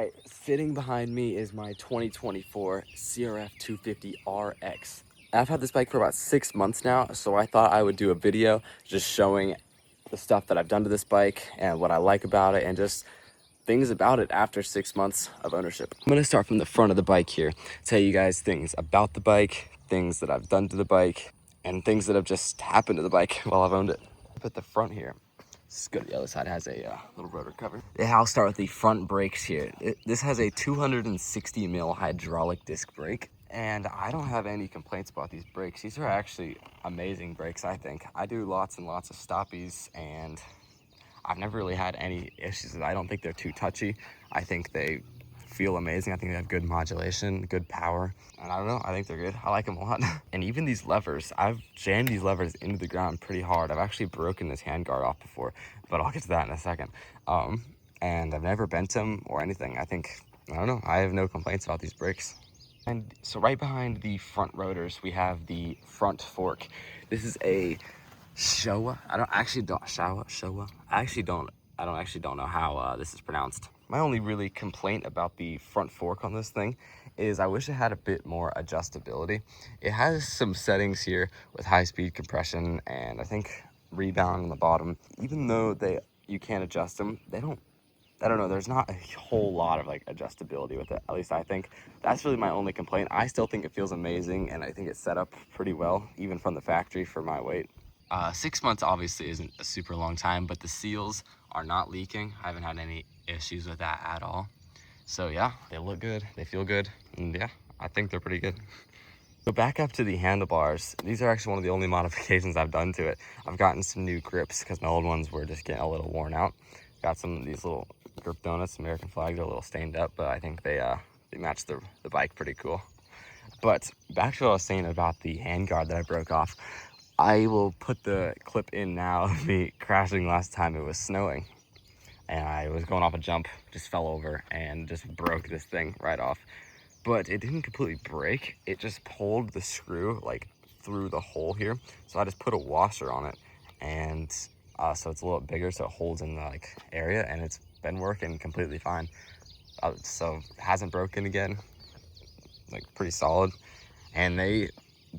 right, sitting behind me is my 2024 CRF250RX. I've had this bike for about 6 months now, so I thought I would do a video just showing the stuff that I've done to this bike and what I like about it and just things about it after 6 months of ownership. I'm gonna start from the front of the bike here, tell you guys things about the bike, things that I've done to the bike, and things that have just happened to the bike while I've owned it. At the front here, let's go to the other side. It has a little rotor cover. Yeah, I'll start with the front brakes here. This has a 260 mil hydraulic disc brake, and I don't have any complaints about these brakes. These are actually amazing brakes, I think. I do lots and lots of stoppies, and I've never really had any issues. I don't think they're too touchy. I think they feel amazing. I think they have good modulation, good power, and I don't know, I think they're good. I like them a lot. And even these levers, I've jammed these levers into the ground pretty hard. I've actually broken this handguard off before, but I'll get to that in a second. And I've never bent them or anything. I don't know, I have no complaints about these brakes. And so right behind the front rotors, we have the front fork. This is a Showa. I don't actually know how this is pronounced. My only really complaint about the front fork on this thing is I wish it had a bit more adjustability. It has some settings here with high-speed compression and I think rebound on the bottom. Even though you can't adjust them, I don't know, there's not a whole lot of like adjustability with it. At least I think that's really my only complaint. I still think it feels amazing and I think it's set up pretty well, even from the factory for my weight. 6 months obviously isn't a super long time, but the seals are not leaking. I haven't had any issues with that at all. So yeah, they look good, they feel good, and yeah, I think they're pretty good. So back up to the handlebars. These are actually one of the only modifications I've done to it. I've gotten some new grips because my old ones were just getting a little worn out. Got some of these little grip donuts, American flag. They're a little stained up, but I think they match the bike pretty cool. But back to what I was saying about the handguard that I broke off. I will put the clip in now of me crashing last time it was snowing. And I was going off a jump, just fell over and just broke this thing right off. But it didn't completely break. It just pulled the screw like through the hole here. So I just put a washer on it. And so it's a little bigger so it holds in the like area, and it's been working completely fine. So it hasn't broken again, like pretty solid. And they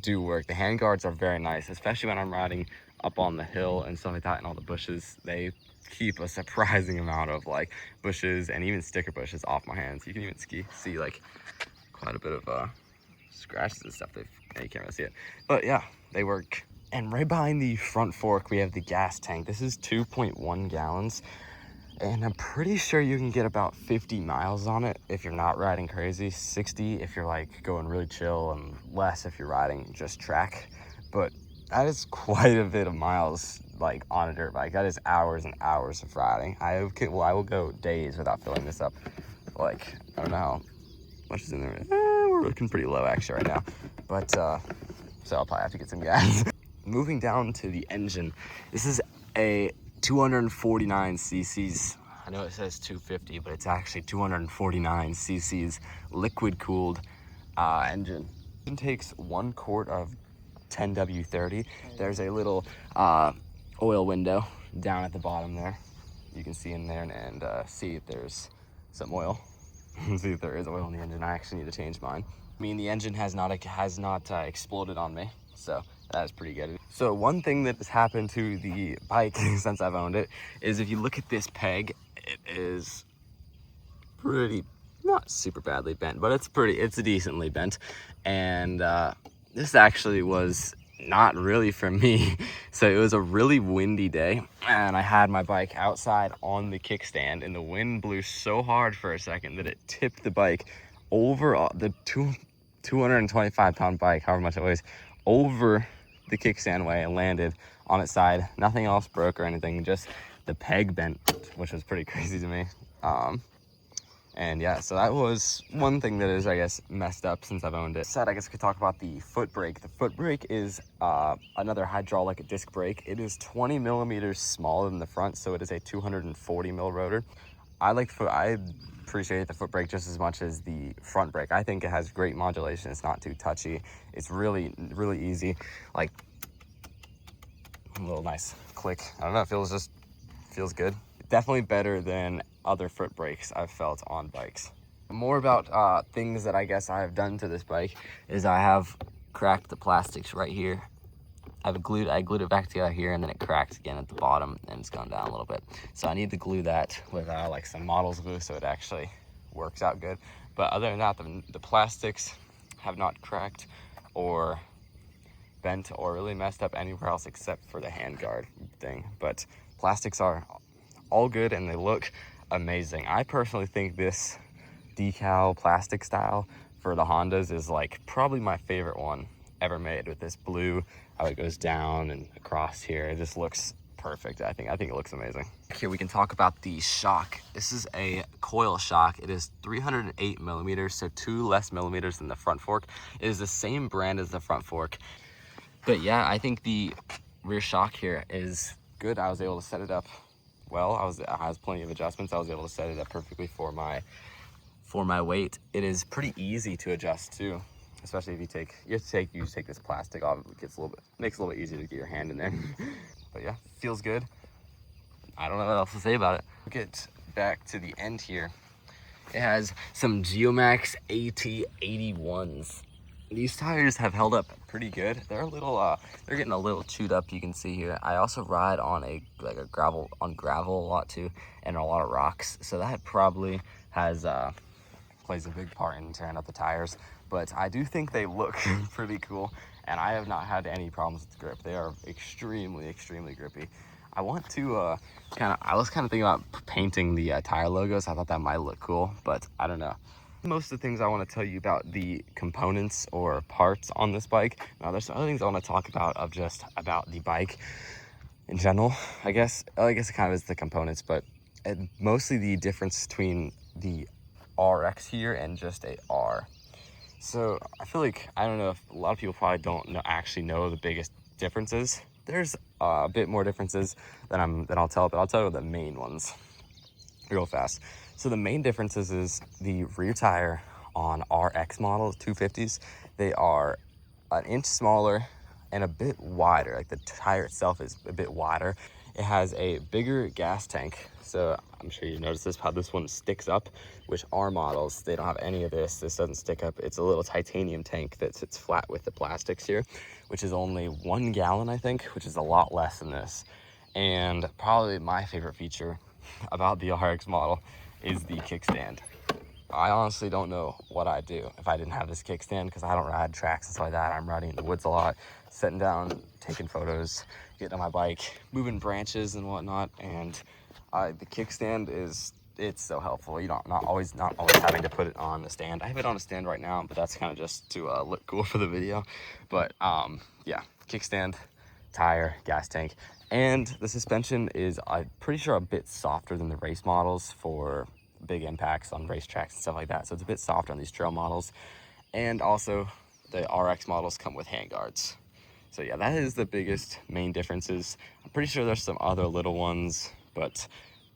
do work. The handguards are very nice, especially when I'm riding up on the hill and stuff like that and all the bushes. They keep a surprising amount of like bushes and even sticker bushes off my hands. You can even see like quite a bit of scratches and stuff. You can't really see it, but yeah, they work. And right behind the front fork, we have the gas tank. This is 2.1 gallons. And I'm pretty sure you can get about 50 miles on it if you're not riding crazy, 60 if you're like going really chill, and less if you're riding just track. But that is quite a bit of miles like on a dirt bike. That is hours and hours of riding. I will go days without filling this up. Like, I don't know how much is in there. We're looking pretty low actually right now. But so I'll probably have to get some gas. Moving down to the engine. This is a 249 cc's. I know it says 250, but it's actually 249 cc's liquid cooled engine. It takes 1 quart of 10W30. There's a little oil window down at the bottom there. You can see in there and see if there's some oil. See if there is oil in the engine. I actually need to change mine. I mean, the engine has not exploded on me, so that is pretty good. So one thing that has happened to the bike since I've owned it is if you look at this peg, it is pretty, not super badly bent, but it's decently bent. And this actually was not really for me. So it was a really windy day and I had my bike outside on the kickstand and the wind blew so hard for a second that it tipped the bike over the 225 pound bike, however much it weighs, over the kickstand way and landed on its side. Nothing else broke or anything, just the peg bent, which was pretty crazy to me. And yeah, so that was one thing that is, I guess, messed up since I've owned it. I guess I could talk about the foot brake. The foot brake is another hydraulic disc brake. It is 20 millimeters smaller than the front, so it is a 240 mil rotor. I appreciate the foot brake just as much as the front brake. I think it has great modulation. It's not too touchy. It's really, really easy. Like a little nice click. I don't know, it feels good. Definitely better than other foot brakes I've felt on bikes. More about things that I guess I have done to this bike is I have cracked the plastics right here. I glued it back together here, and then it cracked again at the bottom, and it's gone down a little bit. So I need to glue that with like some Models glue so it actually works out good. But other than that, the plastics have not cracked or bent or really messed up anywhere else except for the handguard thing. But plastics are all good and they look amazing. I personally think this decal plastic style for the Hondas is like probably my favorite one ever made, with this blue, how it goes down and across here. It just looks perfect. I think it looks amazing. Here we can talk about the shock. This is a coil shock. It is 308 millimeters, so 2 less millimeters than the front fork. It is the same brand as the front fork. But yeah, I think the rear shock here is good. I was able to set it up well. It has plenty of adjustments. I was able to set it up perfectly for my weight. It is pretty easy to adjust too, especially if you take this plastic off. It makes it a little bit easier to get your hand in there. But yeah, feels good. I don't know what else to say about it. We'll get back to the end here. It has some Geomax AT81s. These tires have held up pretty good. They're getting a little chewed up, you can see here. I also ride on gravel a lot too, and a lot of rocks. So that probably plays a big part in tearing up the tires. But I do think they look pretty cool, and I have not had any problems with the grip. They are extremely, extremely grippy. I want to I was kind of thinking about painting the tire logos. I thought that might look cool, but I don't know. Most of the things I want to tell you about the components or parts on this bike. Now there's some other things I want to talk about about the bike in general. I guess it kind of is the components, but mostly the difference between the RX here and just a R. So I feel like, I don't know if a lot of people probably don't actually know the biggest differences. There's a bit more differences than I'll tell, but I'll tell you the main ones real fast. So the main differences is the rear tire on RX models, 250s. They are an inch smaller and a bit wider. Like the tire itself is a bit wider. It has a bigger gas tank. So I'm sure you noticed how this one sticks up, which our models, they don't have any of this. This doesn't stick up. It's a little titanium tank that sits flat with the plastics here, which is only 1 gallon, I think, which is a lot less than this. And probably my favorite feature about the RX model is the kickstand. I honestly don't know what I'd do if I didn't have this kickstand, because I don't ride tracks and stuff like that. I'm riding in the woods a lot, sitting down, taking photos, getting on my bike, moving branches and whatnot. And the kickstand it's so helpful. You don't not always having to put it on the stand. I have it on a stand right now, but that's kind of just to look cool for the video. But yeah, kickstand, tire, gas tank, and the suspension is, I'm pretty sure, a bit softer than the race models for big impacts on racetracks and stuff like that. So it's a bit softer on these trail models. And also the RX models come with handguards. So yeah, that is the biggest main differences. I'm pretty sure there's some other little ones, but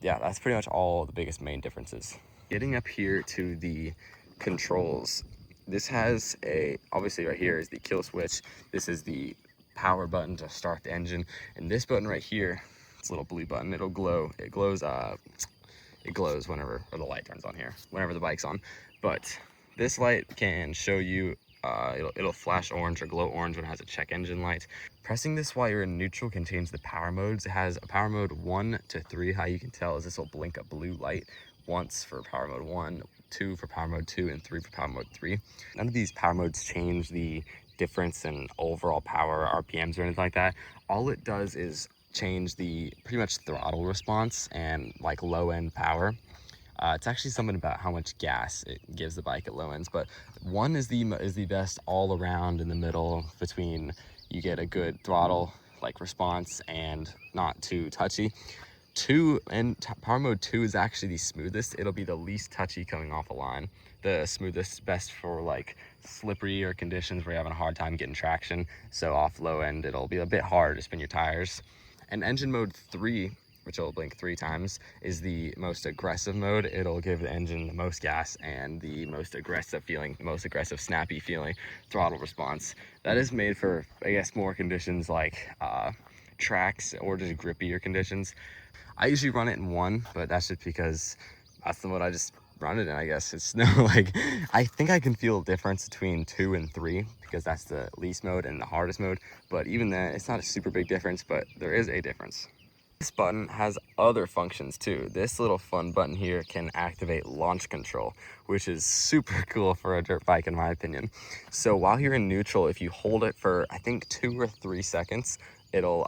yeah, that's pretty much all the biggest main differences. Getting up here to the controls, this has obviously right here is the kill switch. This is the power button to start the engine, and this button right here, this little blue button, it'll glow. It glows whenever, or the light turns on here, whenever the bike's on. But this light can show you, it'll flash orange or glow orange when it has a check engine light. Pressing this while you're in neutral can change the power modes. It has a power mode 1 to 3. How you can tell is this will blink a blue light once for power mode 1, 2 for power mode 2, and 3 for power mode 3. None of these power modes change the difference in overall power, RPMs, or anything like that. All it does is change the pretty much throttle response and like low end power. It's actually something about how much gas it gives the bike at low ends, but 1 is the best all around in the middle, between you get a good throttle like response and not too touchy. 2 and power mode 2 is actually the smoothest. It'll be the least touchy coming off a line. The smoothest, best for like slippery or conditions where you're having a hard time getting traction. So off low end, it'll be a bit harder to spin your tires. And engine mode 3, which will blink 3 times, is the most aggressive mode. It'll give the engine the most gas and the most aggressive feeling, the most aggressive snappy feeling throttle response. That is made for, I guess, more conditions like tracks or just grippier conditions. I usually run it in 1, but that's just because that's the mode I just run it in, I guess. It's no, like, I think I can feel a difference between 2 and 3 because that's the least mode and the hardest mode. But even then, it's not a super big difference, but there is a difference. This button has other functions too. This little fun button here can activate launch control, which is super cool for a dirt bike in my opinion. So while you're in neutral, if you hold it for, I think 2 or 3 seconds, it'll,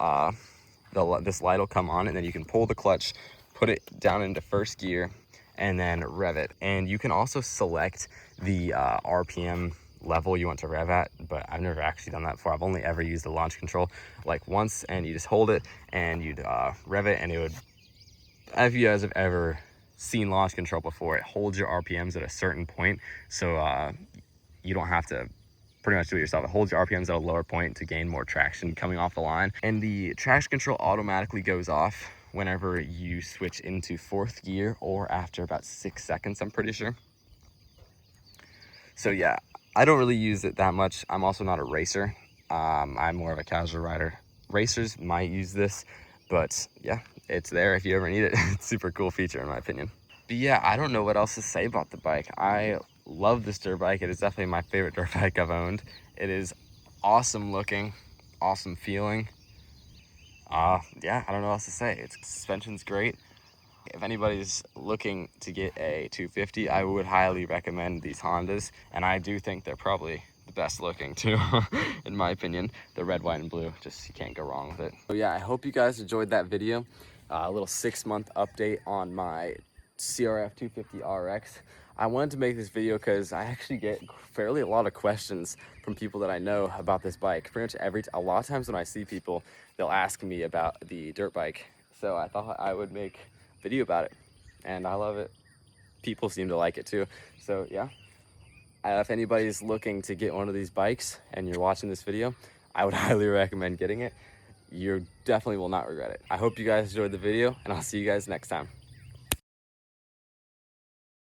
this light will come on, and then you can pull the clutch, put it down into first gear, and then rev it. And you can also select the RPM level you want to rev at, but I've never actually done that before. I've only ever used the launch control like once, and you just hold it and you'd rev it, and it would, if you guys have ever seen launch control before, it holds your RPMs at a certain point, so you don't have to pretty much do it yourself. It holds your RPMs at a lower point to gain more traction coming off the line, and the traction control automatically goes off whenever you switch into 4th gear or after about 6 seconds, I'm pretty sure. So yeah, I don't really use it that much. I'm also not a racer. I'm more of a casual rider. Racers might use this, but yeah, it's there if you ever need it. It's a super cool feature in my opinion. But yeah, I don't know what else to say about the bike. I love this dirt bike. It is definitely my favorite dirt bike I've owned. It is awesome looking, awesome feeling. Yeah, I don't know what else to say. Its suspension's great. If anybody's looking to get a 250, I would highly recommend these Hondas, and I do think they're probably the best looking too, in my opinion. The red, white, and blue, just you can't go wrong with it. So yeah, I hope you guys enjoyed that video. A little 6-month update on my CRF250RX. I wanted to make this video because I actually get fairly a lot of questions from people that I know about this bike. Pretty much a lot of times when I see people, they'll ask me about the dirt bike. So I thought I would make video about it, and I love it. People seem to like it too. So yeah, if anybody's looking to get one of these bikes and you're watching this video, I would highly recommend getting it. You definitely will not regret it. I hope you guys enjoyed the video, and I'll see you guys next time.